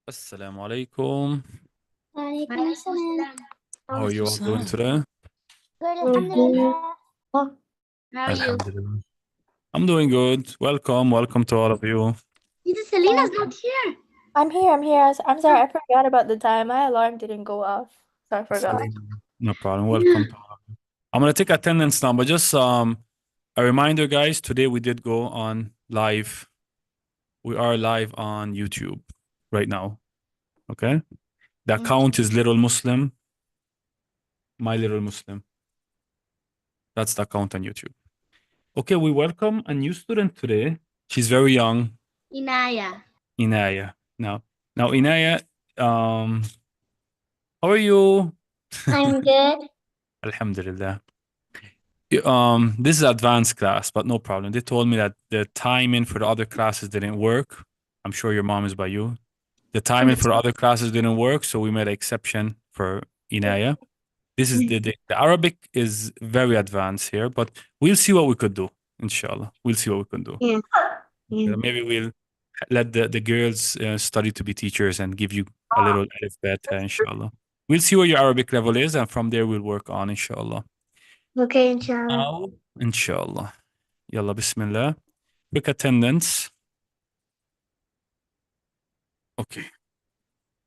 Assalamu alaikum. Walaikum assalam. How are you all doing today? Good, alhamdulillah. Oh, How are you? Alhamdulillah. I'm doing good. Welcome to all of you. Selena's not here. I'm here. I'm sorry, I forgot about the time. My alarm didn't go off, so I forgot. Selena, no problem. Welcome to all of you. I'm gonna take attendance now, but just a reminder, guys. Today we did go on live. We are live on YouTube right now. Okay. The account is Little Muslim. My Little Muslim. That's the account on YouTube. Okay, we welcome a new student today. She's very young. Inaya. Inaya. Now, Inaya, how are you? I'm good. Alhamdulillah. This is advanced class, but no problem. They told me that the timing for the other classes didn't work. I'm sure your mom is by you. The timing for the other classes didn't work, so we made an exception for Inaya. This is the Arabic is very advanced here, but we'll see what we could do. Inshallah, we'll see what we can do. Yeah. Maybe we'll let the girls study to be teachers and give you a little alif beta, inshallah. We'll see what your Arabic level is, and from there we'll work on, inshallah. Okay, inshallah. Now, inshallah. Yalla, bismillah. Quick attendance. Okay.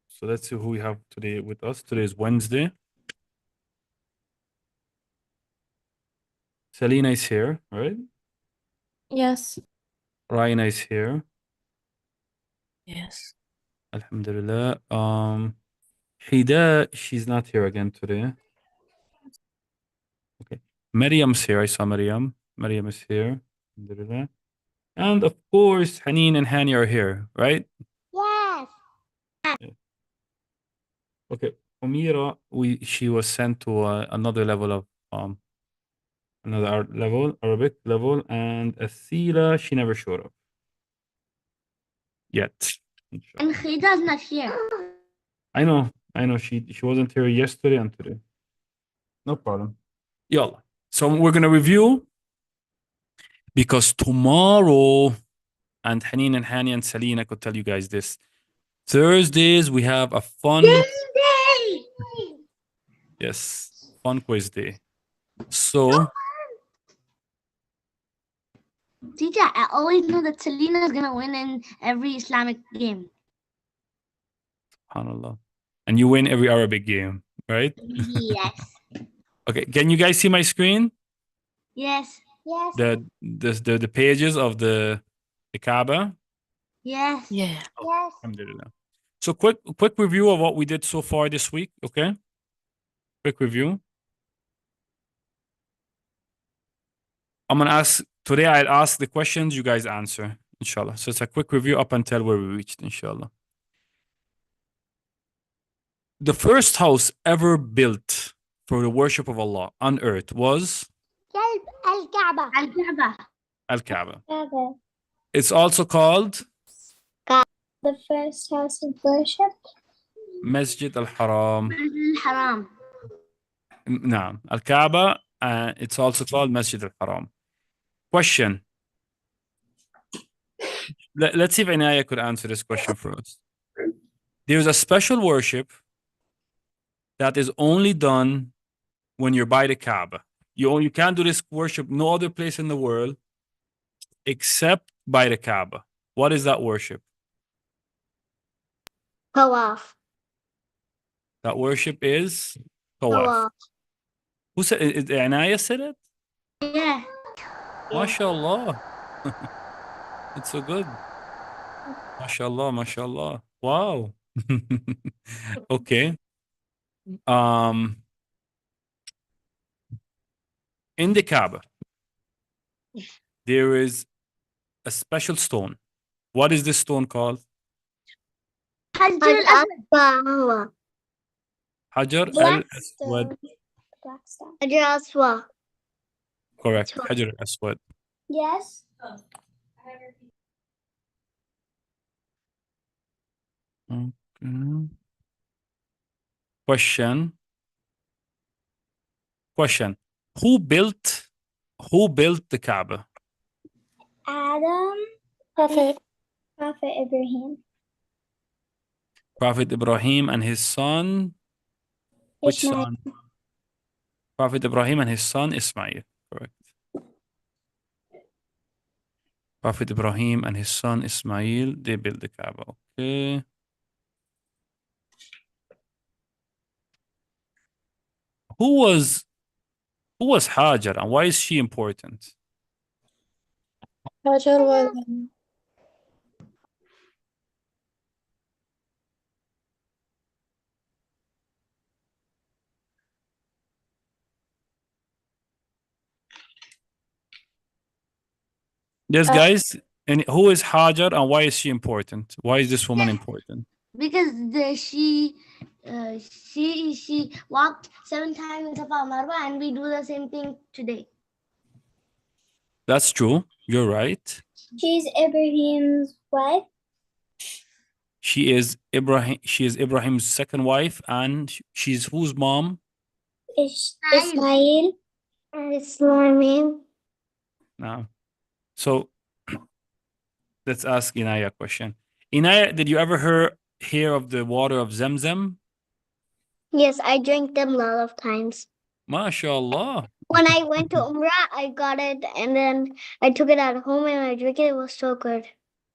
So let's see who we have today with us. Today is Wednesday. Selena is here, right? Yes. Raina is here. Yes. Alhamdulillah. Hida, she's not here again today. Okay. Maryam's here. I saw Maryam. Maryam is here. Alhamdulillah. And of course, Haneen and Hani are here, right? Yes. Okay. Umira, she was sent to another level of Arabic level, and Asila, she never showed up yet. And Khida's not here. I know. She wasn't here yesterday and today. No problem. Yalla. So we're gonna review because tomorrow, and Haneen and Hani and Selena could tell you guys this. Thursdays we have a fun fun quiz day. So Teacher, I always know that Selena's gonna win in every Islamic game. SubhanAllah. And you win every Arabic game, right? Yes. Okay, can you guys see my screen? Yes. Yes. The pages of the Kaaba? Yes. Yeah. Yes. Alhamdulillah. So quick review of what we did so far this week, okay? Quick review. I'm gonna ask today. I'll ask the questions, you guys answer, inshallah. So it's a quick review up until where we reached, inshallah. The first house ever built for the worship of Allah on earth was Al-Kaaba. Al-Kaaba. Al-Kaaba. Kaaba. It's also called The first house of worship. Masjid al-Haram. Al-Haram. No, Al-Kaaba. It's also called Masjid al-Haram. Question. Let's see if Inaya could answer this question for us. There's a special worship that is only done when you're by the Kaaba. You can't do this worship no other place in the world except by the Kaaba. What is that worship? Tawaf. That worship is Tawaf. Who said it? Inaya said it? Yeah. MashaAllah. It's so good. MashaAllah, MashaAllah. Wow. Okay. In the Kaaba, there is a special stone. What is this stone called? Hajar al-Aswad. Hajar al-Aswad. Hajar al-Aswad. Correct. Hajar al-Aswad. Yes. Okay. Question. Who built the Kaaba? Adam. Prophet. Prophet Ibrahim. Prophet Ibrahim and his son. Which Ishmael. son? Prophet Ibrahim and his son Ismail. Correct. Prophet Ibrahim and his son Ismail, they built the Kaaba. Okay. Who was Hajar and why is she important? Hajar was Yes, guys. And who is Hajar and why is she important? Why is this woman important? Because she walked 7 times in Safa and Marwa, and we do the same thing today. That's true. You're right. she's Ibrahim's wife. She is Ibrahim's second wife, and she's whose mom? Ismail. Ismail. No. So let's ask Inaya a question. Inaya, did you ever hear of the water of Zamzam? Yes, I drank them a lot of times. MashaAllah. When I went to Umrah, I got it and then I took it at home and I drank it. It was so good.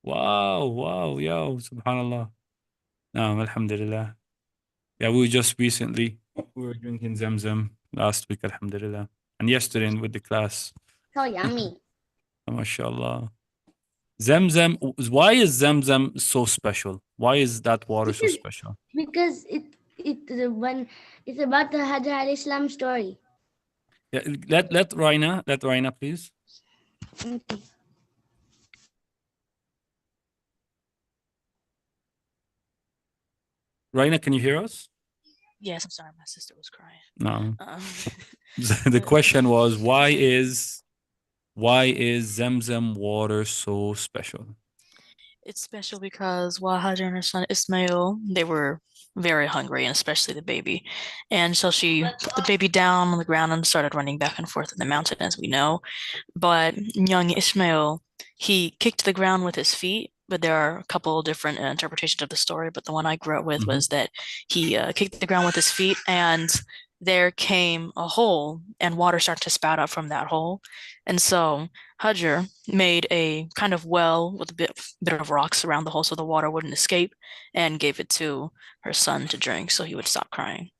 Wow, yo, subhanallah. No, alhamdulillah. Yeah, we were drinking Zamzam last week, alhamdulillah. And yesterday with the class. So yummy. MashaAllah. Zamzam, why is Zamzam so special? Why is that water so special? Because when it's about the Hajar alayhi salam story. Yeah, let Raina, please. Okay. Raina, can you hear us? Yes, I'm sorry, my sister was crying. No. The question was, why is Zamzam water so special? It's special because while Hajar and her son Ismail, they were very hungry, and especially the baby. And so she put the baby down on the ground and started running back and forth in the mountain, as we know. But young Ishmael, he kicked the ground with his feet. But there are a couple different interpretations of the story. But the one I grew up with was that he kicked the ground with his feet, and there came a hole, and water started to spout out from that hole. And so Hajar made a kind of well with a bit of rocks around the hole so the water wouldn't escape, and gave it to her son to drink so he would stop crying.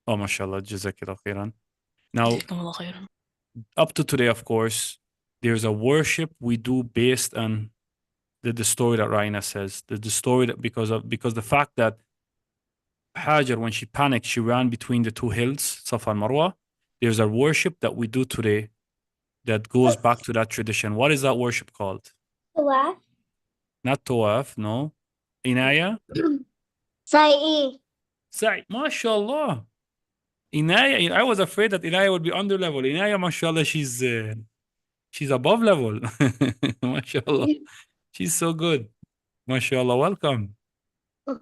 Oh, mashallah, Jazakallah khairan. Now, up to today, of course, there's a worship we do based on the story that Raina says. The story that because the fact that Hajar, when she panicked, she ran between the two hills, Safa and Marwa. There's a worship that we do today that goes back to that tradition. What is that worship called? Tawaf. Not Tawaf, no. Inaya? Sa'i. Sa'i, mashallah. Inaya, I was afraid that Inaya would be under level. Inaya, mashallah, she's above level. Mashallah. She's so good. Mashallah, welcome.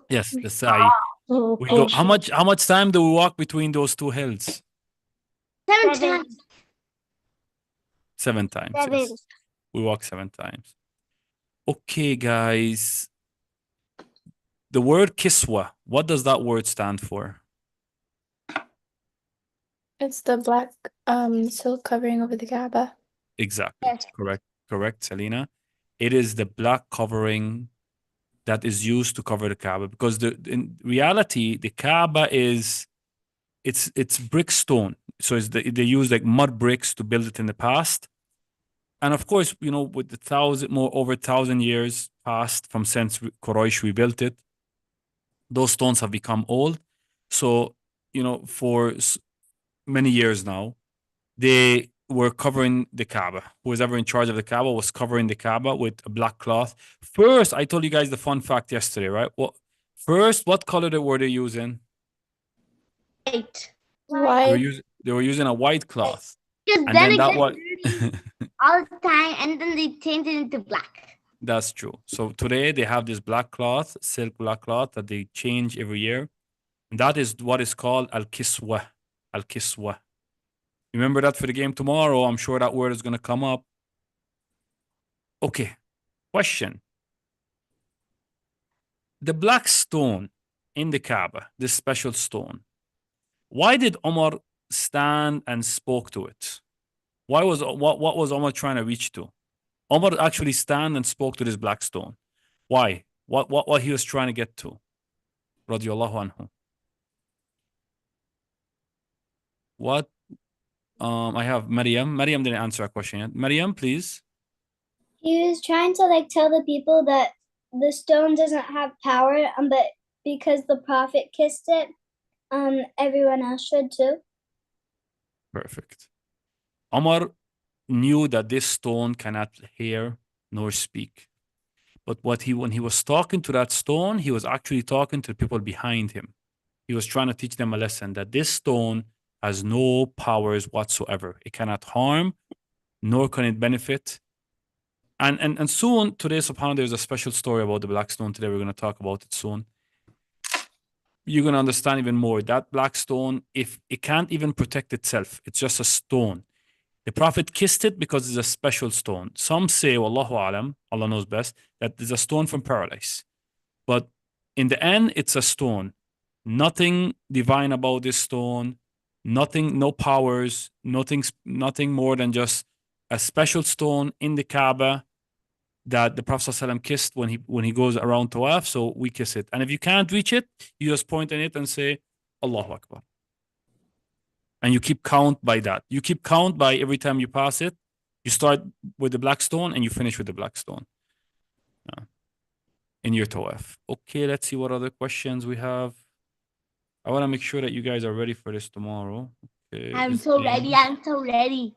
Yes, the Sa'i. We go. How much time do we walk between those two hills? 7 times. 7 times. Yes. We walk 7 times. Okay, guys. The word kiswa, what does that word stand for? It's the black silk covering over the Kaaba. Exactly. Yes. Correct, Selena. It is the black covering that is used to cover the Kaaba, because in reality the Kaaba is it's brick stone. So they use like mud bricks to build it in the past. And of course, with the over 1,000 years passed from since Quraysh rebuilt it, those stones have become old. So, for many years now, they were covering the Kaaba. Who was ever in charge of the Kaaba was covering the Kaaba with a black cloth. First, I told you guys the fun fact yesterday, right? Well, first, what color were they using? White. They were using a white cloth. Because And then then it that gets was all the time, and then they change it into black. That's true. So today they have this black cloth, silk black cloth that they change every year. And that is what is called al-kiswa. Al-kiswa. Remember that for the game tomorrow. I'm sure that word is going to come up. Okay. Question. the black stone in the Kaaba, this special stone, why did Omar stand and spoke to it? What was Omar trying to reach to? Omar actually stand and spoke to this black stone. Why? What he was trying to get to? Radiallahu anhu. What? I have Maryam. Maryam didn't answer a question yet. Maryam, please. He was trying to like tell the people that the stone doesn't have power, but because the prophet kissed it, everyone else should too. Perfect. Omar knew that this stone cannot hear nor speak. But when he was talking to that stone, he was actually talking to the people behind him. He was trying to teach them a lesson that this stone has no powers whatsoever. It cannot harm, nor can it benefit. And soon, today, subhanAllah, there's a special story about the black stone. Today, we're going to talk about it soon. You're going to understand even more. That black stone, if it can't even protect itself, it's just a stone. The Prophet kissed it because it's a special stone. Some say, Wallahu alam, Allah knows best, that it's a stone from paradise. But in the end, it's a stone. Nothing divine about this stone. Nothing, no powers. Nothing more than just a special stone in the Kaaba that the Prophet ﷺ kissed when he goes around Tawaf. So we kiss it. And if you can't reach it, you just point at it and say, Allahu Akbar. And you keep count by that. You keep count by every time you pass it. You start with the black stone and you finish with the black stone in your Tawaf. Okay, let's see what other questions we have. I want to make sure that you guys are ready for this tomorrow. Okay, I'm so ready. I'm so ready.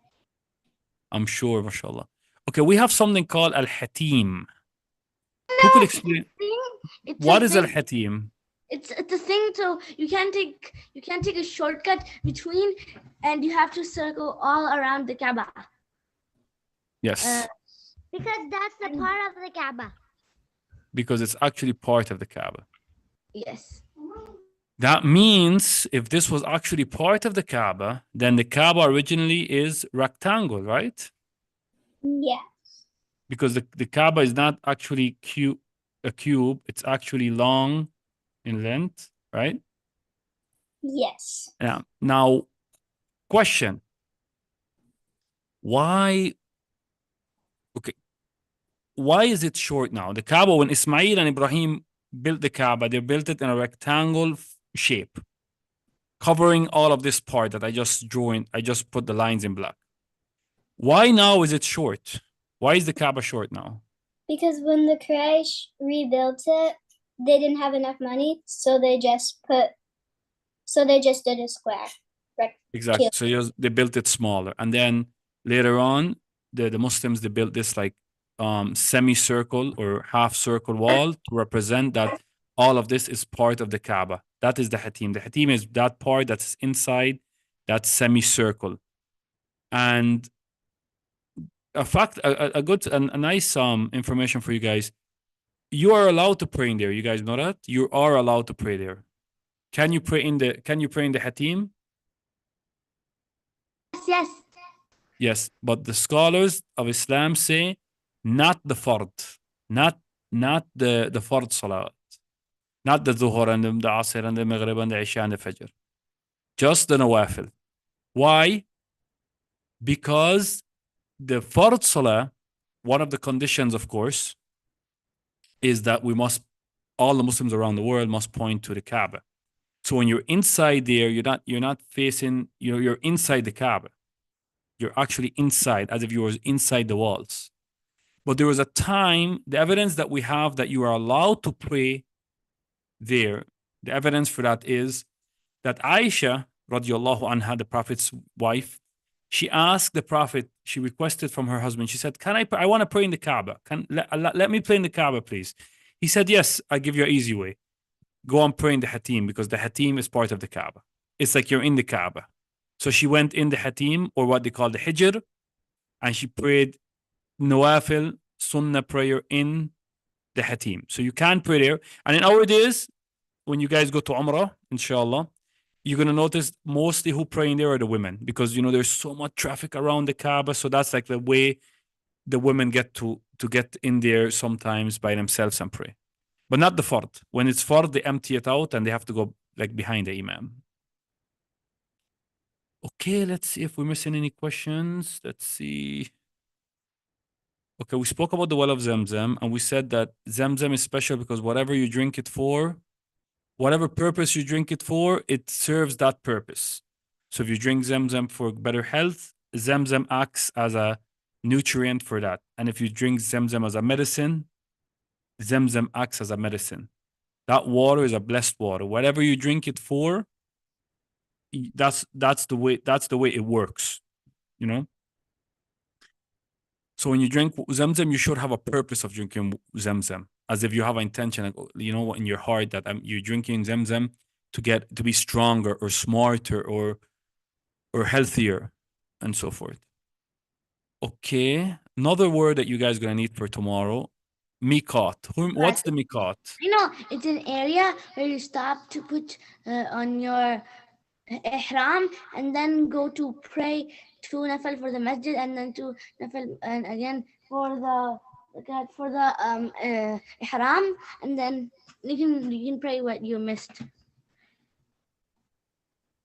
I'm sure, mashallah. Okay, we have something called Al-Hatim. Who could explain? What is Al-Hatim? It's a thing, so you can't take a shortcut between, and you have to circle all around the Kaaba. Yes. Because that's the part of the Kaaba. Because it's actually part of the Kaaba. Yes. That means if this was actually part of the Kaaba, then the Kaaba originally is rectangle, right? Yes. Because the Kaaba is not actually a cube, it's actually long in length, right? Yes. Yeah. Now, question. Why is it short now? The Kaaba, when Ismail and Ibrahim built the Kaaba, they built it in a rectangle shape, covering all of this part that I just drew in. I just put the lines in black. Why now is it short? Why is the Kaaba short now? Because when the QAI rebuilt it, they didn't have enough money, so they just did a square. Exactly. So they built it smaller, and then later on, the Muslims, they built this like semicircle or half circle wall to represent that all of this is part of the Kaaba. That is the Hatim. The Hatim is that part that's inside that semicircle. And a nice information for you guys. You are allowed to pray in there. You guys know that? You are allowed to pray there. Can you pray in the Hatim? Yes. Yes, but the scholars of Islam say not the fard, not the fard salat, not the Zuhur and the Asr and the Maghrib and the Isha and the Fajr. Just the Nawafil. Why? Because the fard salah, one of the conditions, of course, is that all the Muslims around the world must point to the Kaaba. So when you're inside there, you're not facing, you're inside the Kaaba. You're actually inside, as if you were inside the walls. But there was a time, the evidence that we have that you are allowed to pray there, the evidence for that is that Aisha, radiallahu anha, the Prophet's wife, she asked the Prophet, she requested from her husband, she said, I want to pray in the Kaaba. Let me pray in the Kaaba, please. He said, yes, I'll give you an easy way. Go and pray in the Hatim, because the Hatim is part of the Kaaba. It's like you're in the Kaaba. So she went in the Hatim, or what they call the Hijr, and she prayed Nawafil, Sunnah prayer in the Hatim. So you can pray there. And in our days, when you guys go to Umrah, inshallah, you're going to notice mostly who pray in there are the women, because, there's so much traffic around the Kaaba. So that's like the way the women get to get in there sometimes by themselves and pray. But not the fard. When it's fard, they empty it out and they have to go like behind the imam. Okay, let's see if we're missing any questions. Let's see. Okay, we spoke about the well of Zamzam, and we said that Zamzam is special because whatever you drink it for, whatever purpose you drink it for, it serves that purpose. So if you drink Zamzam for better health, Zamzam acts as a nutrient for that. And if you drink Zamzam as a medicine, Zamzam acts as a medicine. That water is a blessed water. Whatever you drink it for, that's the way it works, you know. So when you drink Zamzam, you should have a purpose of drinking Zamzam, as if you have an intention, like, you know, in your heart that you're drinking Zamzam to be stronger or smarter or healthier, and so forth. Okay, another word that you guys gonna need for tomorrow, miqat. What's the miqat? You know, it's an area where you stop to put on your ihram and then go to pray to nafal for the masjid and then to nafal and again for the ihram, and then you can pray what you missed.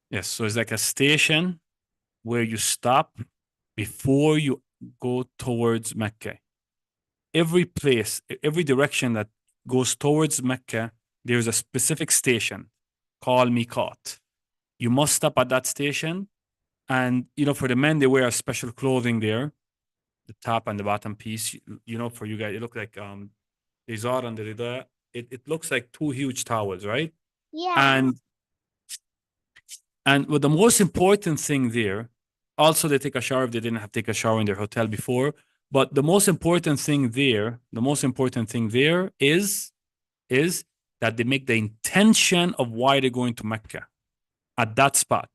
Yes, so it's like a station where you stop before you go towards Mecca. Every place, every direction that goes towards Mecca, there's a specific station called miqat. You must stop at that station. And, you know, for the men, they wear special clothing there, the top and the bottom piece. You know, for you guys, it looks like Izar and the Rida. It looks like two huge towels, right? Yeah. And what the most important thing there, also they take a shower if they didn't have to take a shower in their hotel before. But the most important thing there is that they make the intention of why they're going to Mecca at that spot.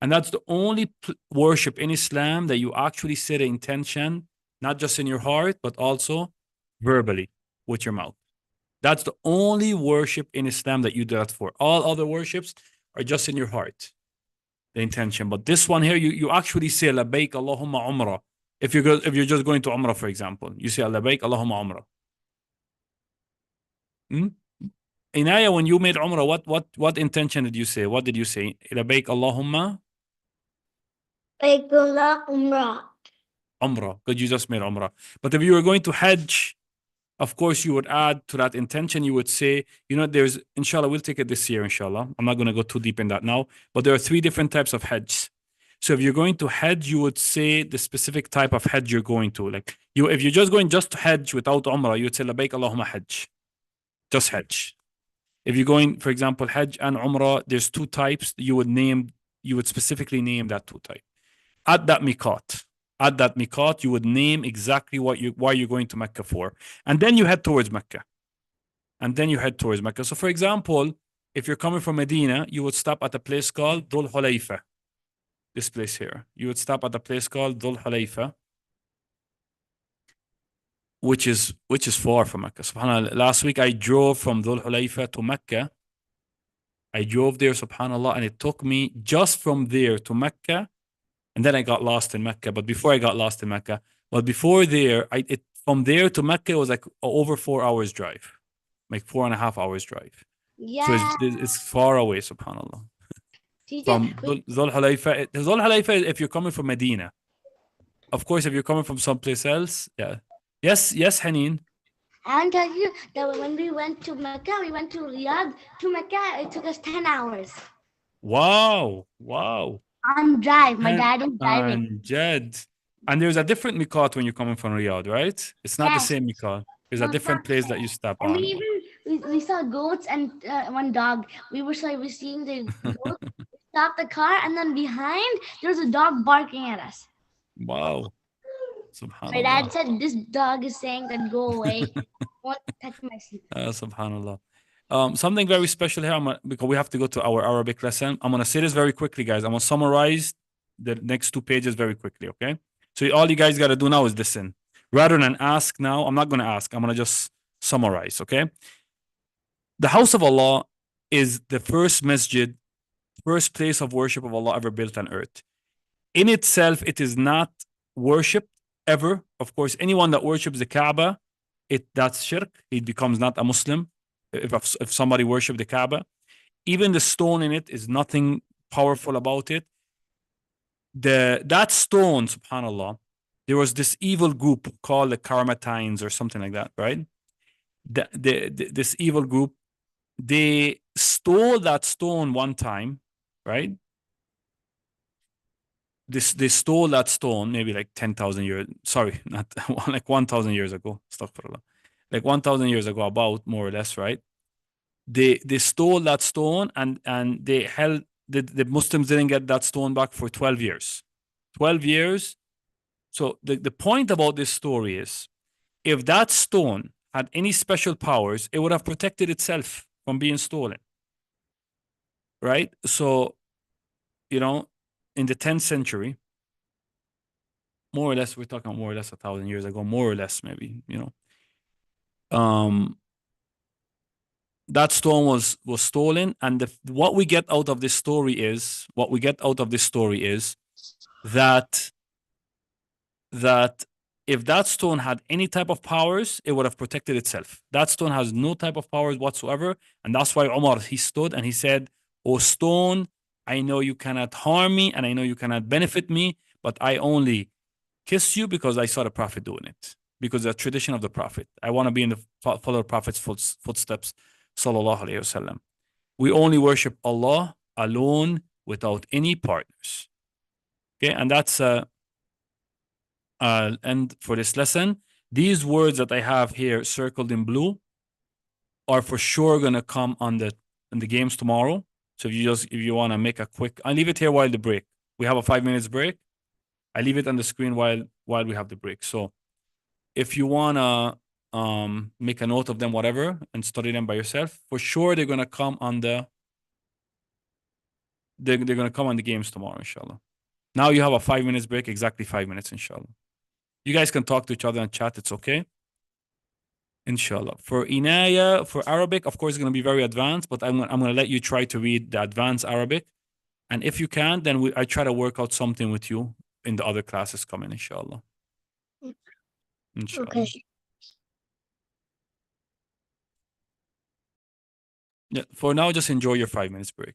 And that's the only worship in Islam that you actually say the intention, not just in your heart, but also verbally with your mouth. That's the only worship in Islam that you do that for. All other worships are just in your heart, the intention. But this one here, you actually say labbaik Allahumma umrah. If you're just going to umrah, for example, you say labbaik Allahumma umrah. Inaya, when you made umrah, what intention did you say? What did you say? Labbaik Allahumma Umrah. umrah, because you just made umrah. But if you were going to hajj, of course, you would add to that intention. You would say, you know, there's, inshallah, we'll take it this year, inshallah. I'm not going to go too deep in that now. But there are 3 different types of hajj. So if you're going to hajj, you would say the specific type of hajj you're going to. Like, if you're just going to hajj without umrah, you would say, labbaik Allahumma hajj. Just hajj. If you're going, for example, hajj and umrah, there's 2 types. You would specifically name that 2 types. At that miqat, you would name exactly why you're going to Mecca for. And then you head towards Mecca. So for example, if you're coming from Medina, you would stop at a place called Dhul Hulayfa. This place here. You would stop at a place called Dhul Hulayfa, which is far from Mecca. SubhanAllah. Last week I drove from Dhul Hulayfa to Mecca. I drove there, SubhanAllah, and it took me just from there to Mecca. And then I got lost in Mecca. But before there, from there to Mecca, it was like over 4 hours drive, like 4.5 hours drive. Yeah. So it's far away, SubhanAllah. Teacher, From Dhul Hulayfa, if you're coming from Medina. Of course, if you're coming from someplace else, yeah. Yes, Haneen. I want to tell you that when we went to Mecca, we went to Riyadh to Mecca. It took us 10 hours. Wow. On drive. My dad was driving. And Jed. And there's a different miqat when you're coming from Riyadh, right? It's not the same miqat. There's a different place that you stop And on. we saw goats and one dog. We were seeing the goats. Stopped the car, and then behind there was a dog barking at us. Wow. Subhanallah. My dad said, "This dog is saying that go away. Won't touch my seat." Subhanallah. Something very special here, because we have to go to our Arabic lesson. I'm going to say this very quickly, guys. I'm going to summarize the next 2 pages very quickly, okay? So all you guys got to do now is listen. Rather than ask now, I'm not going to ask. I'm going to just summarize, okay? The house of Allah is the first masjid, first place of worship of Allah ever built on earth. In itself, it is not worshipped ever. Of course, anyone that worships the Kaaba that's shirk. He becomes not a Muslim if somebody worship the Kaaba. Even the stone in it is nothing powerful about it. That stone, subhanallah, there was this evil group called the Karmatines or something like that, right? This evil group, they stole that stone one time, right? They stole that stone maybe like 10,000 years. Sorry, not like 1,000 years ago. Astaghfirullah. Like 1,000 years ago, about more or less, right? They stole that stone and they held the Muslims didn't get that stone back for 12 years. 12 years. So the point about this story is if that stone had any special powers, it would have protected itself from being stolen. Right? So, you know, in the 10th century, more or less, we're talking more or less 1,000 years ago, more or less, maybe, you know. That stone was stolen, and what we get out of this story is that if that stone had any type of powers, it would have protected itself. That stone has no type of powers whatsoever, and that's why Umar, he stood and he said, "O stone, I know you cannot harm me and I know you cannot benefit me, but I only kiss you because I saw the Prophet doing it, because the tradition of the Prophet. I want to be in the follow the Prophet's footsteps, sallallahu alaihi wasallam. We only worship Allah alone without any partners." Okay, and that's end for this lesson. These words that I have here circled in blue are for sure gonna come on the games tomorrow. So if you want to make a quick, I leave it here while the break. We have a 5 minutes break. I leave it on the screen while we have the break. So if you wanna make a note of them, whatever, and study them by yourself, for sure they're gonna come on they're gonna come on the games tomorrow, inshallah. Now you have a 5 minutes break, exactly 5 minutes, inshallah. You guys can talk to each other and chat, it's okay. Inshallah. For Inaya, for Arabic, of course, it's going to be very advanced, but I'm going to let you try to read the advanced Arabic. And if you can, then I try to work out something with you in the other classes coming, inshallah. Inshallah. Okay. Yeah, for now, just enjoy your 5 minutes break.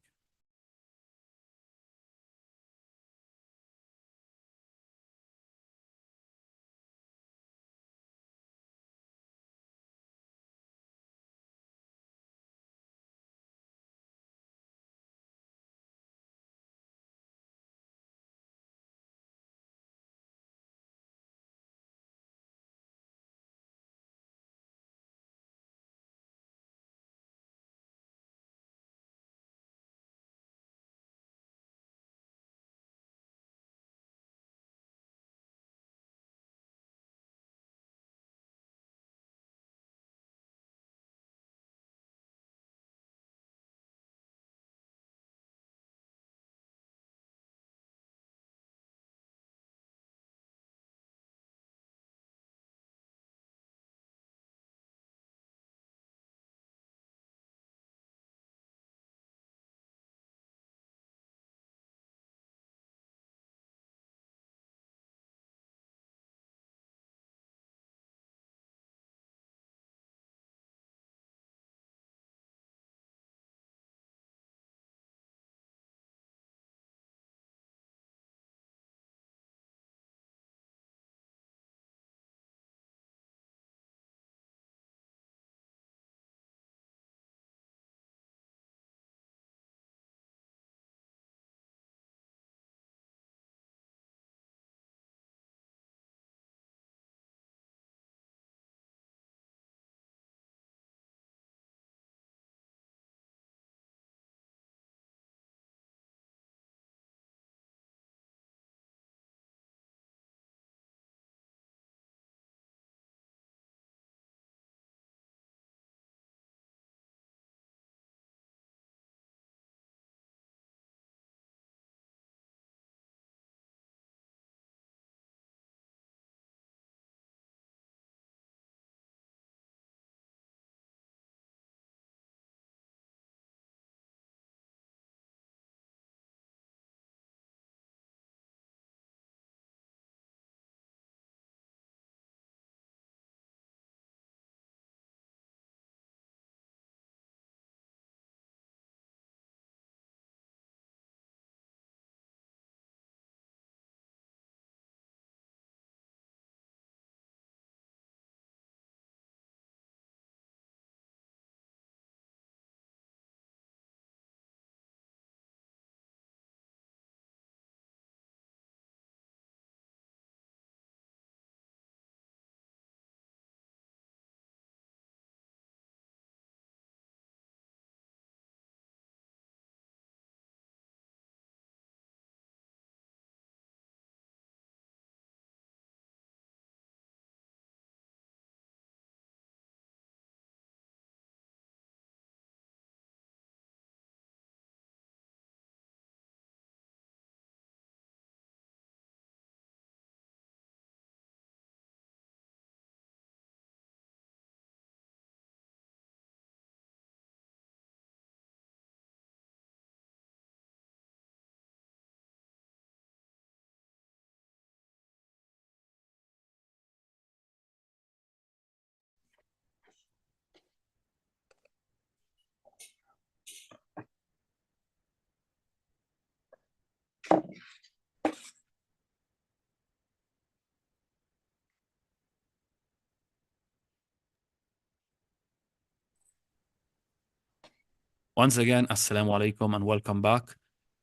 Once again, assalamu alaikum and welcome back.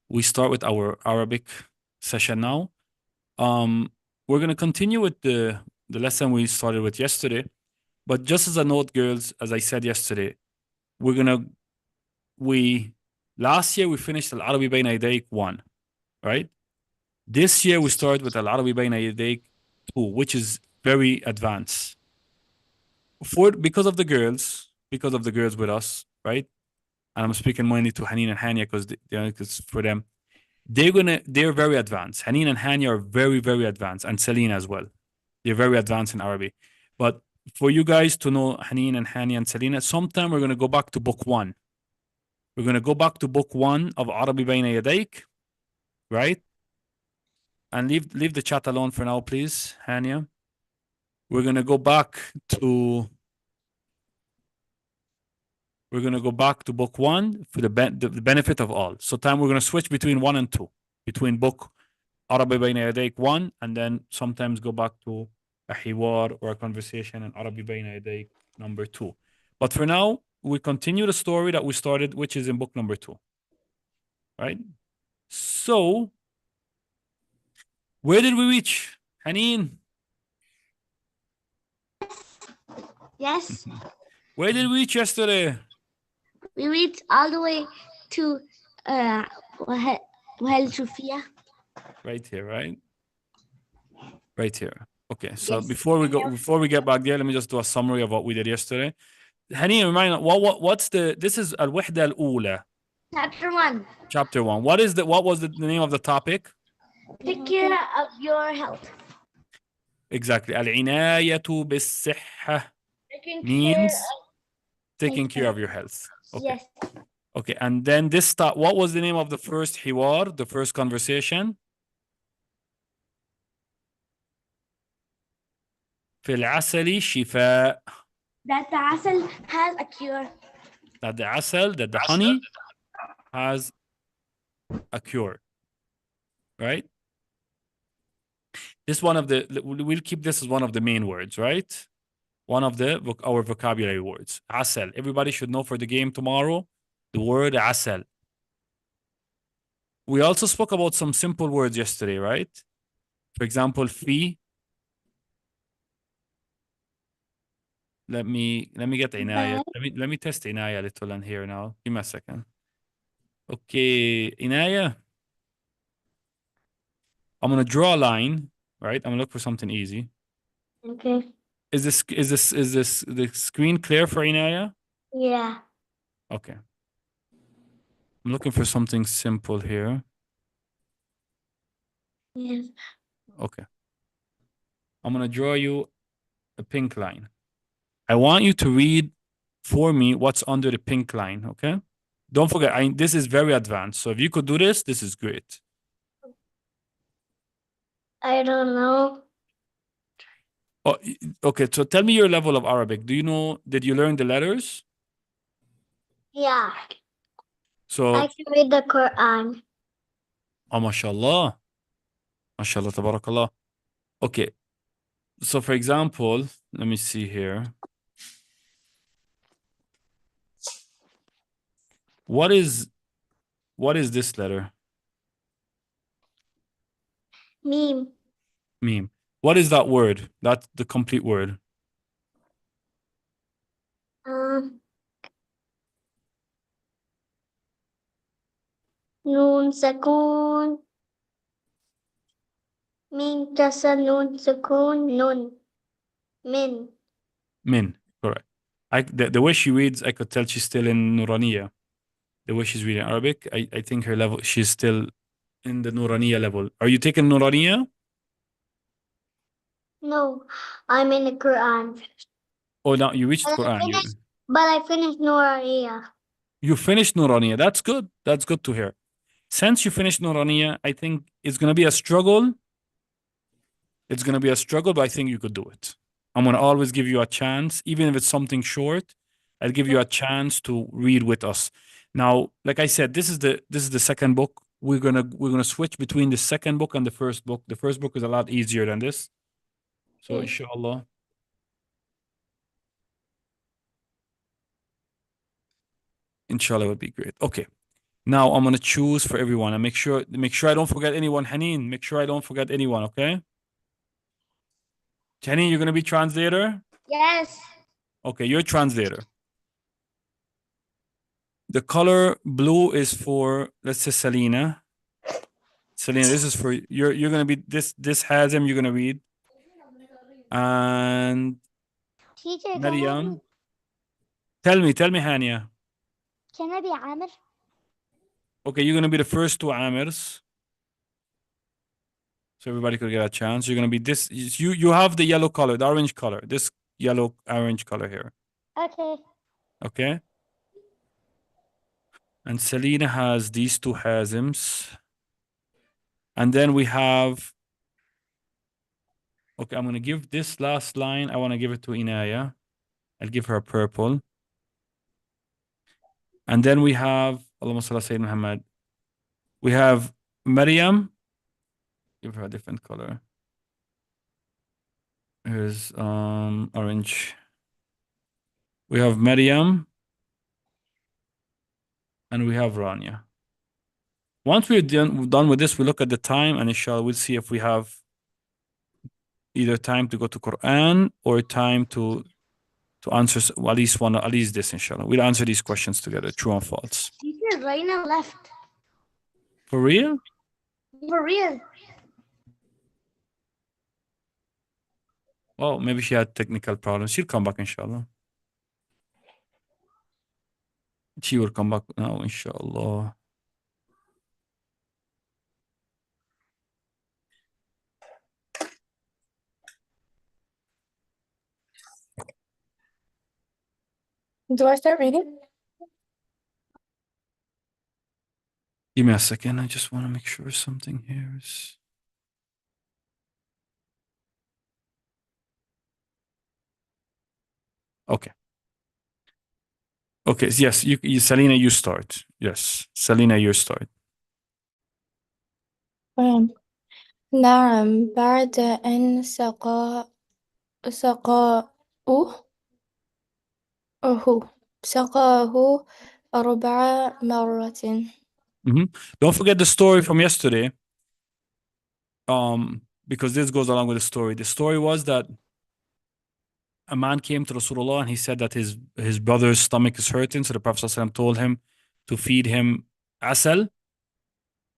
We start with our Arabic session now. We're going to continue with the lesson we started with yesterday. But just as a note, girls, as I said yesterday, last year we finished Al-Arabi Bayna Yadayk 1, right? This year we start with Al-Arabi Bayna Yadayk 2, which is very advanced. Because of the girls with us, right? And I'm speaking mainly to Haneen and Hania because for them, they're very advanced. Haneen and Hania are very, very advanced, and Celine as well. They're very advanced in Arabic. But for you guys to know Haneen and Hania and Selina, sometime we're going to go back to book 1. We're going to go back to book 1 of Arabi Bayna Yadayk, right? And leave the chat alone for now, please, Hania. We're going to go back to book 1 for the benefit of all. So time we're going to switch between 1 and 2, between book Arabi Bayna Yadayk 1, and then sometimes go back to a hiwar or a conversation in Arabi Bayna Yadayk number 2. But for now, we continue the story that we started, which is in book number 2. Right? So, where did we reach? Haneen? Yes, Where did we reach yesterday? we reached all the way to وهل شوفيا. Right here, right? Right here. Okay, so Yes. before we get back there, let me just do a summary of what we did yesterday. Haneen, remind what's this is Al-Wahda Al-Ula. Chapter 1. What was the name of the topic? Take care of your health. Exactly. Al-Inayatu bis-Sihha means taking care of your health. Okay. Yes. Okay, and then what was the name of the first hiwar, the first conversation? في العسل شفاء. That the asal has a cure. That the honey has a cure. Right? We'll keep this as one of the main words, right? One of our vocabulary words. Asal. Everybody should know for the game tomorrow the word asal. We also spoke about some simple words yesterday, right? For example, fi. Let me get Inaya. Let me test Inaya a little in here now. Give me a second. Okay, Inaya. I'm gonna draw a line, right? I'm gonna look for something easy. Okay. Is this the screen clear for Inaya? Yeah. Okay. I'm looking for something simple here. Yes. Okay. I'm gonna draw you a pink line. I want you to read for me what's under the pink line, okay? Don't forget, this is very advanced. So if you could do this is great. I don't know. Oh, okay, so tell me your level of Arabic. Did you learn the letters? Yeah. So, I can read the Quran. oh, mashallah. Mashallah, tabarakallah. Okay. So, for example, let me see here. What is this letter? Meme. Meme. What is that word? That's the complete word. Noon Sakun. Meme Tasa Noon Sakun Nun. Min. Min, correct. The way she reads, I could tell she's still in Nuraniya. The way she's reading Arabic, I think her level, she's still in the Nuraniya level. Are you taking Nuraniya? No, I'm in the Quran. Oh, no, you reached But I Quran. finished Nooriyah. You finished Nuraniya. That's good. That's good to hear. Since you finished Nuraniya, I think it's going to be a struggle. It's going to be a struggle, but I think you could do it. I'm going to always give you a chance, even if it's something short. I'll give you a chance to read with us. Now, like I said, this is the second book. We're gonna switch between the second book and the first book. The first book is a lot easier than this. So inshallah. Inshallah, it would be great. Okay. Now I'm gonna choose for everyone and make sure I don't forget anyone. Haneen, make sure I don't forget anyone, okay? Haneen, you're gonna be translator? Yes. Okay, you're translator. The color blue is for, let's say, Selena. Selena, this is for you're gonna be this has him, you're gonna read. And Teacher, Maryam. Tell me, Hania. can I be Amir? Okay, you're gonna be the first two Amirs. So everybody could get a chance. You're gonna be this. You have the yellow color, the orange color. This yellow orange color here. Okay. Okay. And Selena has these two Hazims. And then we have. Okay, I'm gonna give this last line. I want to give it to Inaya. I'll give her a purple. And then we have Allahumma salli ala Sayyidina Muhammad. We have Maryam. Give her a different color. Here's orange. We have Maryam. And we have Rania. Once we're done with this, we look at the time and inshallah we'll see if we have either time to go to Quran or time to answer at least this, inshallah. We'll answer these questions together, true and false. Teacher, Raina left. For real? For real. Well, maybe she had technical problems. She'll come back, inshallah. She will come back now, inshallah. Do I start reading? Give me a second. I just want to make sure something here is. Okay. Okay. Yes, you Selena, you start. Yes, Selena, you start. نعم بعد أن سقاه 4 مرات. Don't forget the story from yesterday. Because this goes along with the story. The story was that a man came to Rasulullah and he said that his brother's stomach is hurting. So the Prophet ﷺ told him to feed him asal.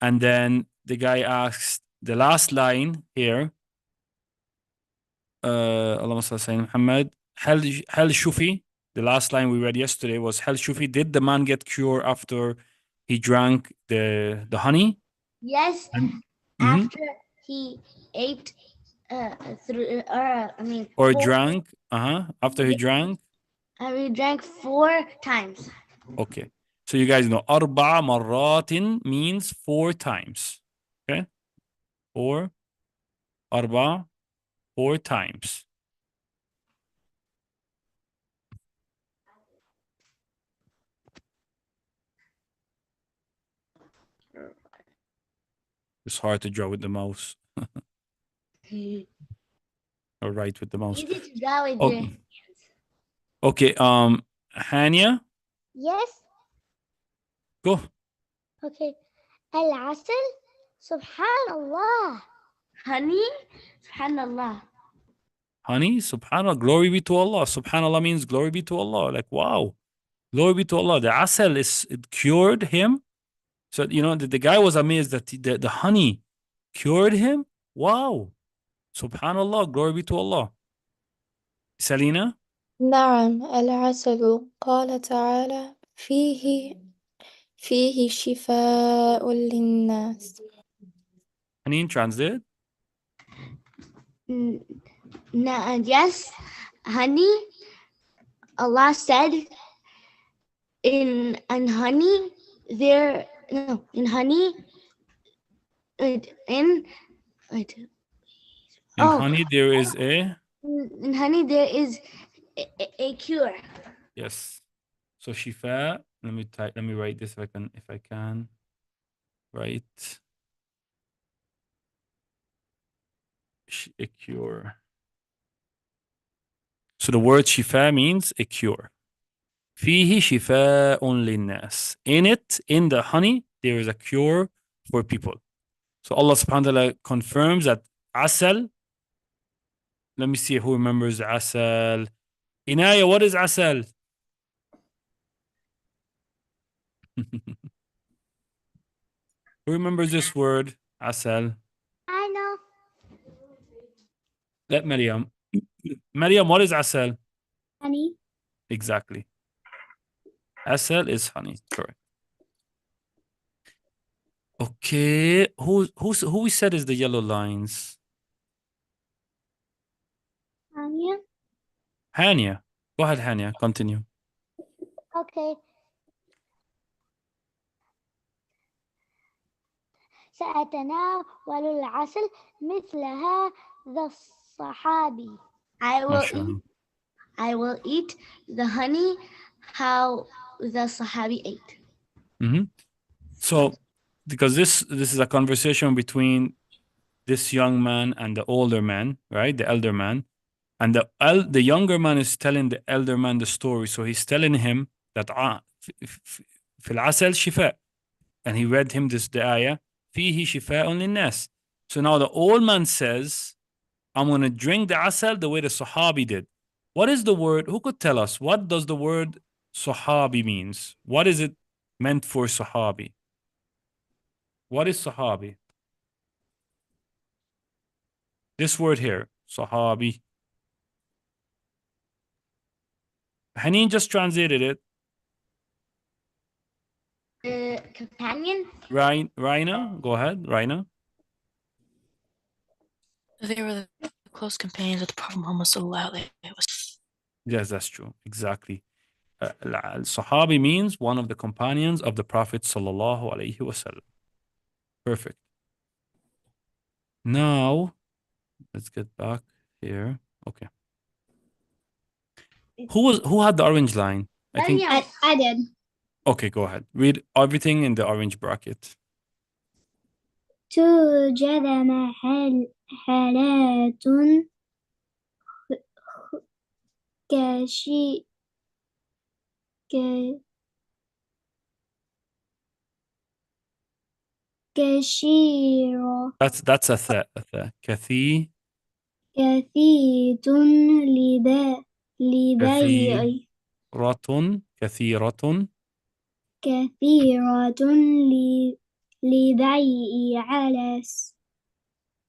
And then the guy asked the last line here. Allahumma salli ala Sayyidina Muhammad. Hal shufi. The last line we read yesterday was Hal shufi. Did the man get cured after he drank the honey? Yes. After he ate or drank. After he drank. We drank 4 times. Okay. So you guys know أربع مرات means 4 times. Okay? 4 أربع 4 times. It's hard to draw with the mouse. Or write with the mouse. Easy to draw with your hands. Okay, Hania? Yes. Go. Okay. العسل سبحان الله. Honey, subhanallah. Honey, subhanallah, glory be to Allah. Subhanallah means glory be to Allah. Like, wow. Glory be to Allah. The asal it cured him. So, the guy was amazed that the honey cured him. Wow. Subhanallah, glory be to Allah. Selena? نعم العسل قال تعالى فيه شفاء للناس. Haneen, translate. Yes, honey. Allah said in honey there in honey in honey there is a in honey there is a cure. Yes. So shifa, let me write this if I can write a cure. So the word shifa means a cure. فيه شفاء للناس. In it, in the honey, there is a cure for people. So Allah subhanahu wa ta'ala confirms that asal. Let me see who remembers asal. Inaya, what is asal? Who remembers this word? Asal. I know. Let Maryam. Maryam, what is asal? Honey. Exactly. Asal is honey. Correct. Okay. Who we said is the yellow lines? Anya. Hania. Go ahead, Hania. Continue. Okay. سأتناول العسل مثل هذا الصحابي. MashaAllah. I will eat the honey how the Sahabi ate. Mm-hmm. So, because this is a conversation between this young man and the older man, right? The elder man. And the younger man is telling the elder man the story. So he's telling him that في العسل شفاء. And he read him the ayah. فيه شفاء للناس. So now the old man says, I'm going to drink the asal the way the Sahabi did. What is the word? Who could tell us? What does the word Sahabi means? What is it meant for Sahabi? What is Sahabi? This word here, Sahabi. Haneen just translated it. Companion? Raina, go ahead, Raina. They were the close companions of the Prophet Muhammad sallallahu alaihi wasallam. Yes, that's true. Exactly. Sahabi means one of the companions of the Prophet sallallahu alaihi wasallam. Perfect. Now, let's get back here. Okay. Who had the orange line? I think. I did. Okay, go ahead. Read everything in the orange bracket. توجد حالات كشي كثيرة That's a th. كثير لبيع كثيرة كثيرة لبيع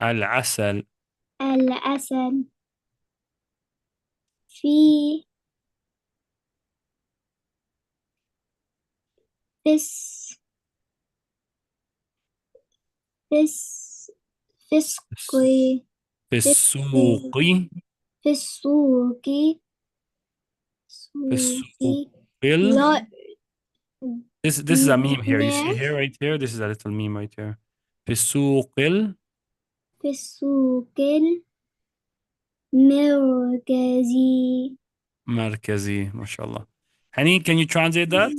العسل العسل في فسق في السوق في السوق لا This is a meme here. You see here, right here? This is a little meme right here. في السوق في السوق المركزي مركزي ما شاء الله. Haneen, can you translate that?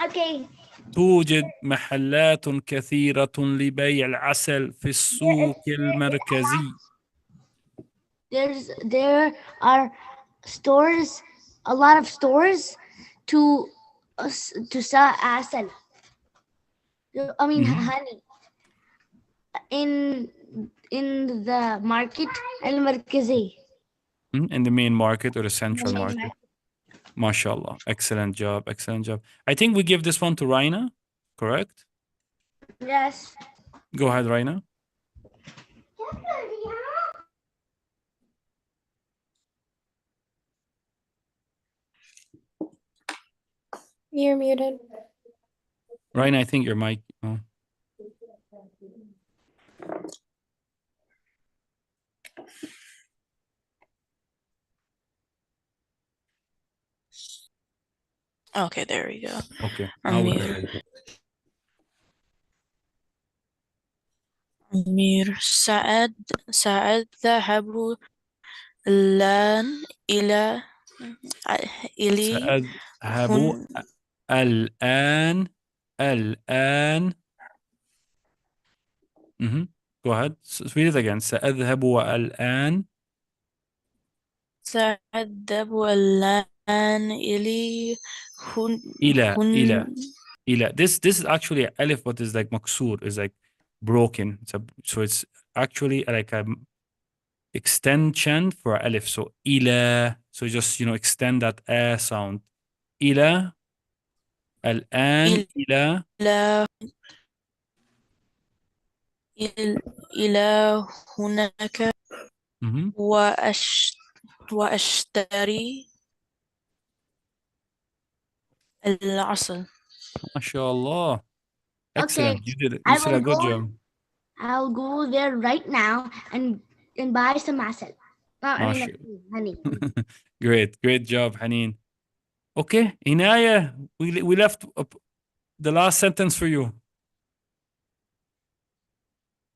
Okay. توجد محلات كثيرة لبيع العسل في السوق المركزي. There are stores, a lot of stores to sell asal. I mean honey. In the market al-markazi. In the main market or the central market. MashaAllah. Excellent job. Excellent job. I think we give this one to Raina, correct? Yes. Go ahead, Raina. You're muted. Raina, I think your mic. Oh. Okay, there we go. Okay. I'm Now muted. أمير سعد ذهب الآن إلى سأذهب الآن Go ahead. Read it again. سأذهب الآن سأذهب الآن إلي إلى إلى هن إلى. This is actually alif, but is like maksur, is like broken. So it's actually like a extension for alif. So إلى. So just extend that sound. إلى الآن إلى. إلى إلى هناك Mhm. وأشتري العسل. ما شاء الله. Okay, Excellent. You did it. I You did will a good go. job. I'll go there right now and buy some asal. Masha. Honey. Great job, Haneen. Okay, Inaya, we left the last sentence for you.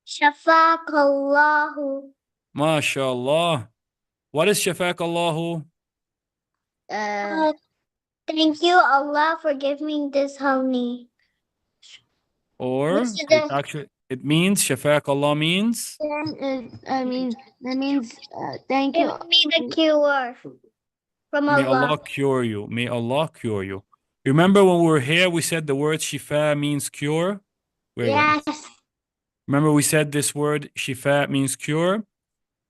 Shafaqallahu. MashaAllah. What is Shafaqallahu? Thank you, Allah, for giving me this honey. Or This is it means Shafaqallah means I mean, that means thank you. Give me the cure from may Allah. Allah cure you. May Allah cure you. Remember when we were here, we said the word Shifa means cure? Yes. Remember we said this word Shifa means cure?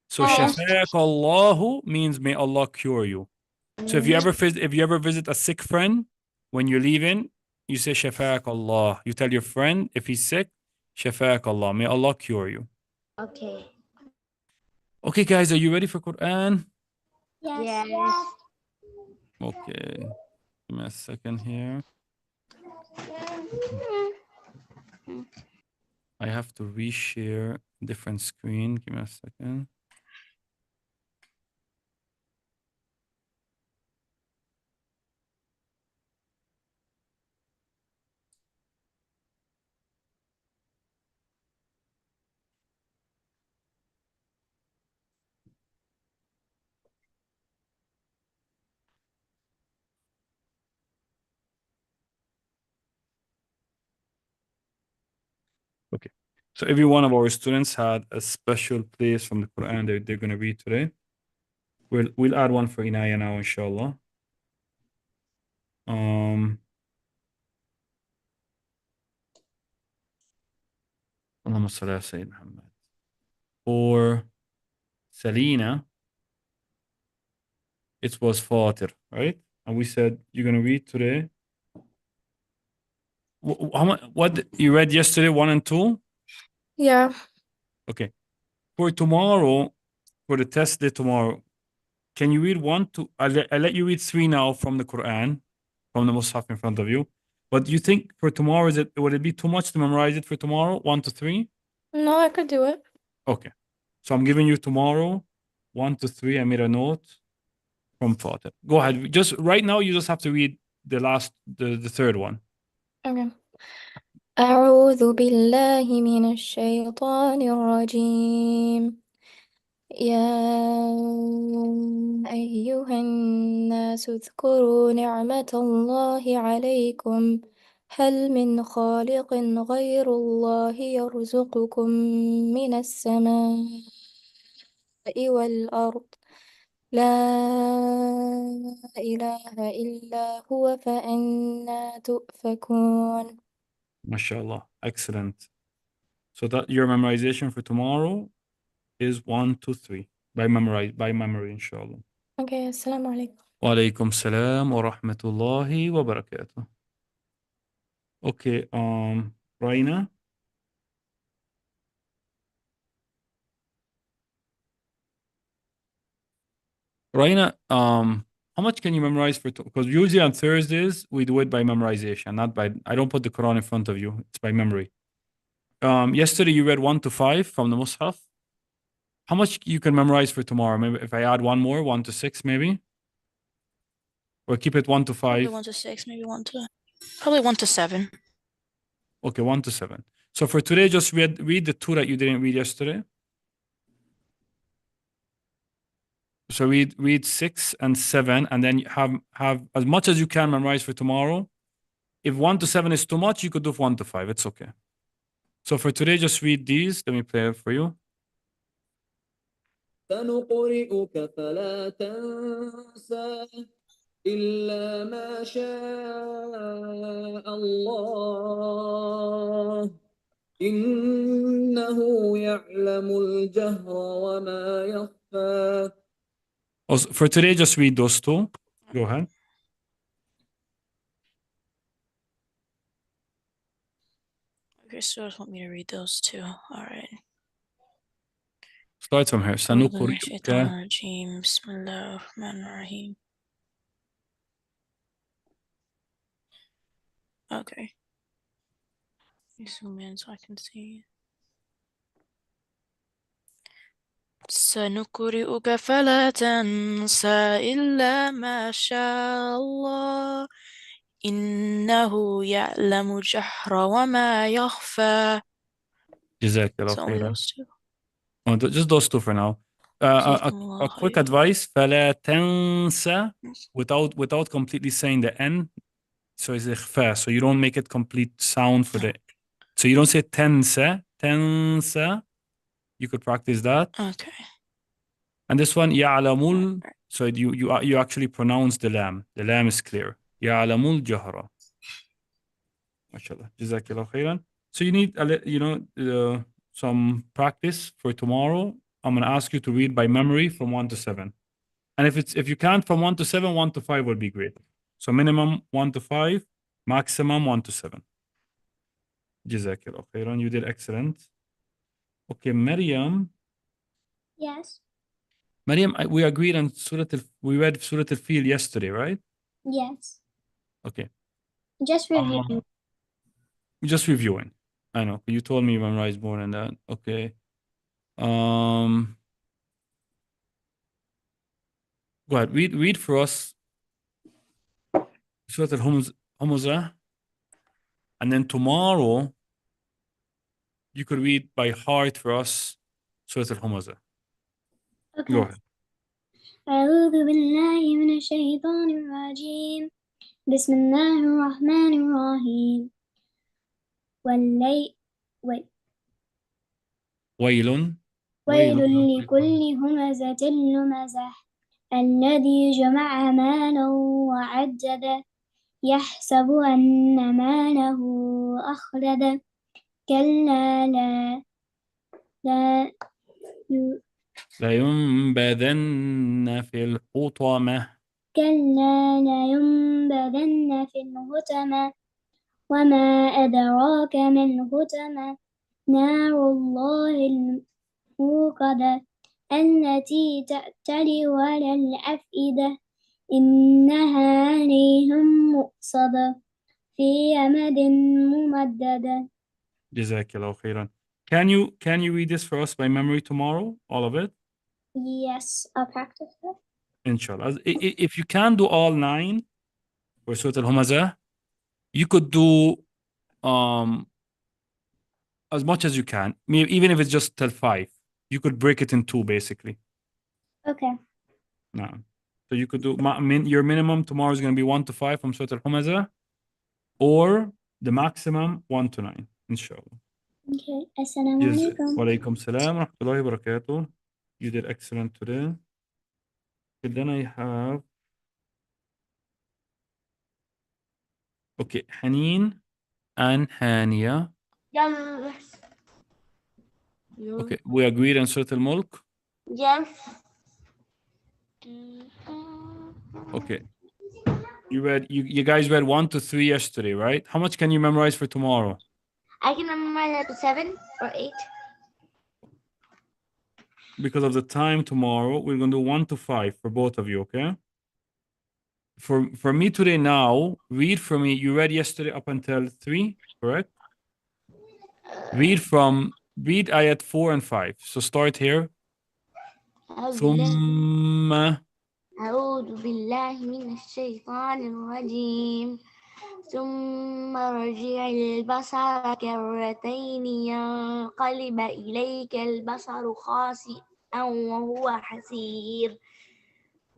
So Yes. Shafaqallahu means may Allah cure you. So if you ever visit a sick friend, when you're leaving, you say Shafaqallah. You tell your friend if he's sick, Shafaqallah. May Allah cure you. Okay. Okay, guys, are you ready for Quran? Yes. Okay. Give me a second here. I have to reshare different screen. Give me a second. Okay. So every one of our students had a special place from the Quran that they're going to read today. We'll add one for Inaya now, inshallah. Allahumma salli ala Sayyidina Muhammad. For Selena, it was Fatir, right? And we said you're going to read today. What you read yesterday, 1 and 2? Yeah. Okay. For tomorrow, for the test day tomorrow, can you read 1 to? I'll let you read 3 now from the Quran, from the Mus'haf in front of you. But do you think for tomorrow, would it be too much to memorize it for tomorrow, 1 to 3? No, I could do it. Okay. So I'm giving you tomorrow, 1 to 3. I made a note from Fatir. Go ahead. Just right now, you just have to read the third one. Okay. أعوذ بالله من الشيطان الرجيم يا أيها الناس اذكروا نعمة الله عليكم هل من خالق غير الله يرزقكم من السماء والأرض لا إله إلا هو فأنا تؤفكون. MashaAllah. Excellent. So that your memorization for tomorrow is 1 to 3 by memory, inshallah. Okay, assalamu alaikum. Wa alaikum salam wa rahmatullahi wa barakatuh. Okay, Raina. Raina, how much can you memorize because usually on Thursdays we do it by memorization, not by, I don't put the Quran in front of you, it's by memory. Yesterday you read 1 to 5 from the Mus'haf. How much you can memorize for tomorrow? Maybe if I add one more, 1 to 6 maybe? Or keep it 1 to 5? Probably 1 to 6, maybe probably 1 to 7. Okay, 1 to 7. So for today, just read the 2 that you didn't read yesterday. So read 6 and 7, and then have as much as you can memorize for tomorrow. If 1 to 7 is too much, you could do 1 to 5. It's okay. So for today, just read these. Let me play it for you. سنقرئك فلا تنسى إلا ما شاء الله إنه يعلم الجهر وما يخفى. Also, for today, just read those two. Go ahead. Okay, so I just want me to read those two. All right. Start from here. أعوذ بالله من سنقرئك. الشيطان الرجيم. بسم الله الرحمن الرحيم. Okay. Zoom in so I can see. سنقرئك فلا تنسى إلا ما شاء الله إنه يعلم الجهر وما يخفى. جزاك الله So only خيرا. those two. Oh, just those two for now. جزاكم الله A quick خير. advice. فلا تنسى without completely saying the N. So it's إخفاء. So you don't make it complete sound for the. So you don't say تنسى. تنسى. You could practice that. Okay. And this one يعلم. So you actually pronounce the lam. The lam is clear. يعلم الجهر. MashaAllah. Jazakallah khairan. So you need some practice for tomorrow. I'm going to ask you to read by memory from 1 to 7. And if you can't from 1 to 7, 1 to 5 will be great. So minimum 1 to 5, maximum 1 to 7. Jazakallah khairan. You did excellent. Okay, Maryam. Yes. Maryam, we agreed on we read Surah Al-Fil yesterday, right? Yes. Okay. Just reviewing. Just reviewing. I know. You told me you memorized more than that. Okay. Go ahead. Read for us Surah Al-Humuzah. And then tomorrow, you could read by heart for us Surah Al-Humuzah. Okay. Go ahead. أعوذ بالله من الشيطان الرجيم بسم الله الرحمن الرحيم ويل ويل لكل همزة لمزة الذي جمع مالا وعدده يحسب أن ماله أخلده كلا لينبذن في الحطمة. كلا لينبذن في الحطمة وما أدراك ما الحطمة نار الله الموقدة التي تأتلي على الأفئدة إنها عليهم مؤصدة في أمد ممددة. جزاك الله خيرا. Can you read this for us by memory tomorrow? All of it? Yes, I'll practice that. Inshallah. If you can do all 9 for Surah Al-Humazah, you could do as much as you can. Even if it's just till 5. You could break it in 2 basically. Okay. No. So you could do your minimum tomorrow is going to be 1 to 5 from Surah Al-Humazah, or the maximum 1 to 9, inshallah. Okay. Assalamu alaikum. Wa alaikum salam wa rahmatullahi wa barakatuh. You did excellent today. And then I have Haneen and Hania. Yes. Okay, we agreed on Surah Al-Mulk. Yes. Okay. You guys read 1 to 3 yesterday, right? How much can you memorize for tomorrow? I can memorize up to 7 or 8. Because of the time tomorrow, we're going to do 1 to 5 for both of you, okay? For me today now, read for me. You read yesterday up until 3, correct? Read ayat 4 and 5. So start here. ثم أعوذ بالله من الشيطان الرجيم ثم رجع البصر كرتين ينقلب إليك البصر خاسئا وهو حسير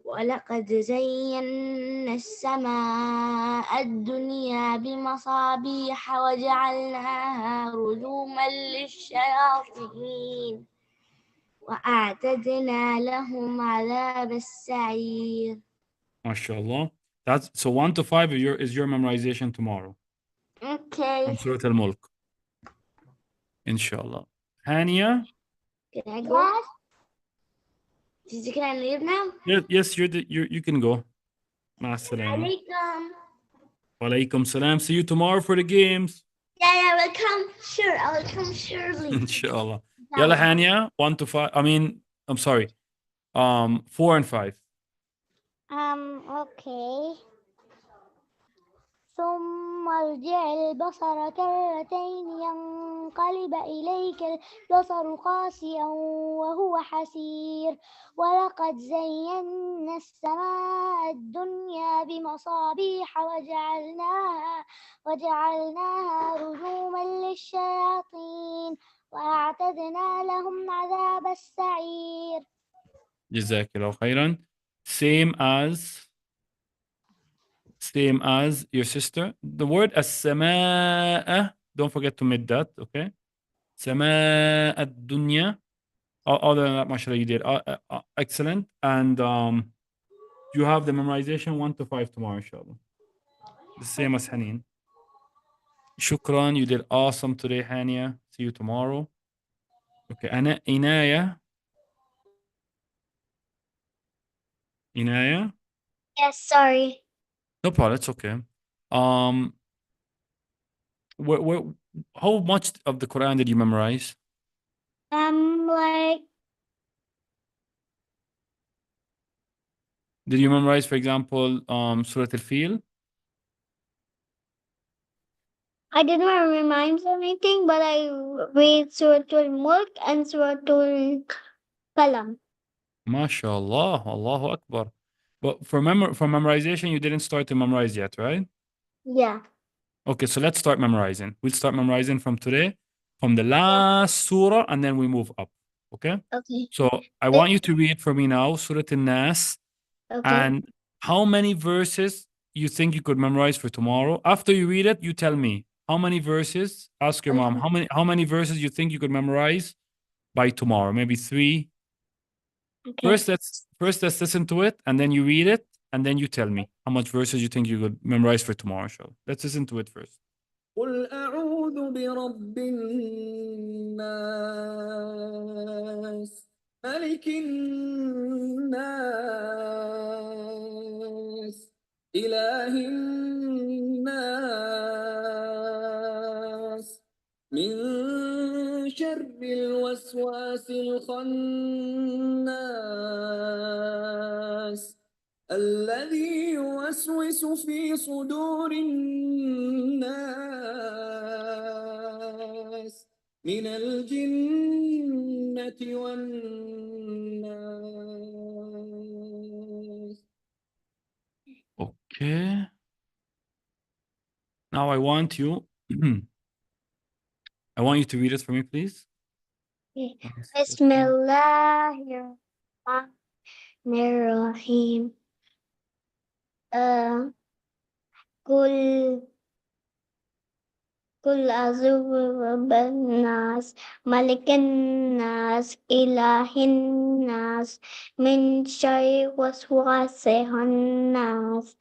ولقد زينا السماء الدنيا بمصابيح وجعلناها رجوما للشياطين وأعتدنا لهم عذاب السعير. MashaAllah. That's so 1 to 5 is your memorization tomorrow Okay. from Surah Al-Mulk. Inshallah. Hania? Can I go? Can I leave now? Yes, you can go. Ma salama. Alaikum. Walaikum salam. See you tomorrow for the games. Yeah, I will come. Sure, I will come surely. Inshallah. Yalla Hania, 1 to 5. I'm sorry. 4 and 5. Okay. ثم ارجع البصر كرتين ينقلب إليك البصر خاسئا وهو حسير ولقد زينا السماء الدنيا بمصابيح وجعلناها رجوما للشياطين وأعتدنا لهم عذاب السعير. Jazakallah khairan. Same as your sister. The word as-sama'a, don't forget to mid that, okay? Sama'a ad-dunya. Other than that, mashallah, you did excellent. And you have the memorization 1 to 5 tomorrow, inshallah. The same as Haneen. Shukran, you did awesome today, Hania. See you tomorrow. Okay, Inaya. Inaya? Yes, sorry. No problem, it's okay. Where, how much of the Quran did you memorize? Like Did you memorize, for example, Surah Al-Fil? I didn't memorize anything, but I read Surah Al-Mulk and Surah Al-Qalam. MashaAllah, Allahu Akbar. But for memorization, you didn't start to memorize yet, right? Yeah. Okay, so let's start memorizing. We'll start memorizing from today, from the last surah, and then we move up. Okay? Okay. So I want you to read for me now, Surah An-Nas, Okay. and how many verses you think you could memorize for tomorrow. After you read it, you tell me how many verses. Ask your mom how many verses you think you could memorize by tomorrow. Maybe 3. Okay. First let's listen to it, and then you read it, and then you tell me how much verses you think you could memorize for tomorrow. Show. Let's listen to it first. قل أعوذ برب الناس ملك الناس إله الناس من شر الوسواس الخناس الذي يوسوس في صدور الناس من الجنة والناس. Okay. Now I want you to read it for me, please. Bismillahirrahmanirrahim. قل أعوذ برب الناس ملك الناس إله الناس من شر وسواس الناس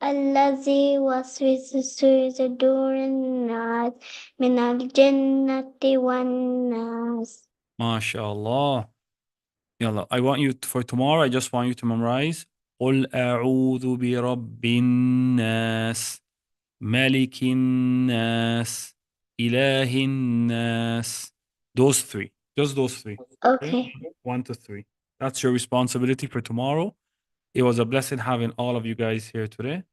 الذي يوسوس في صدور الناس من الجنة والناس. MashaAllah. Yalla, I want you for tomorrow, I just want you to memorize قل أعوذ برب الناس ملك الناس إله الناس. Those 3. Just those 3. Okay. 1 to 3. That's your responsibility for tomorrow. It was a blessing having all of you guys here today.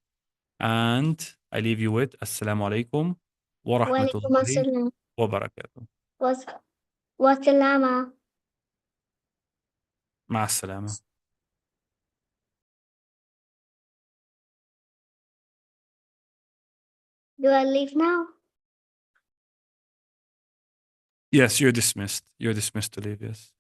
And I leave you with Assalamu alaikum wa rahmatullahi wa barakatuh. Wassalama. مع السلامة. Do I leave now? Yes, you're dismissed. You're dismissed to leave, yes.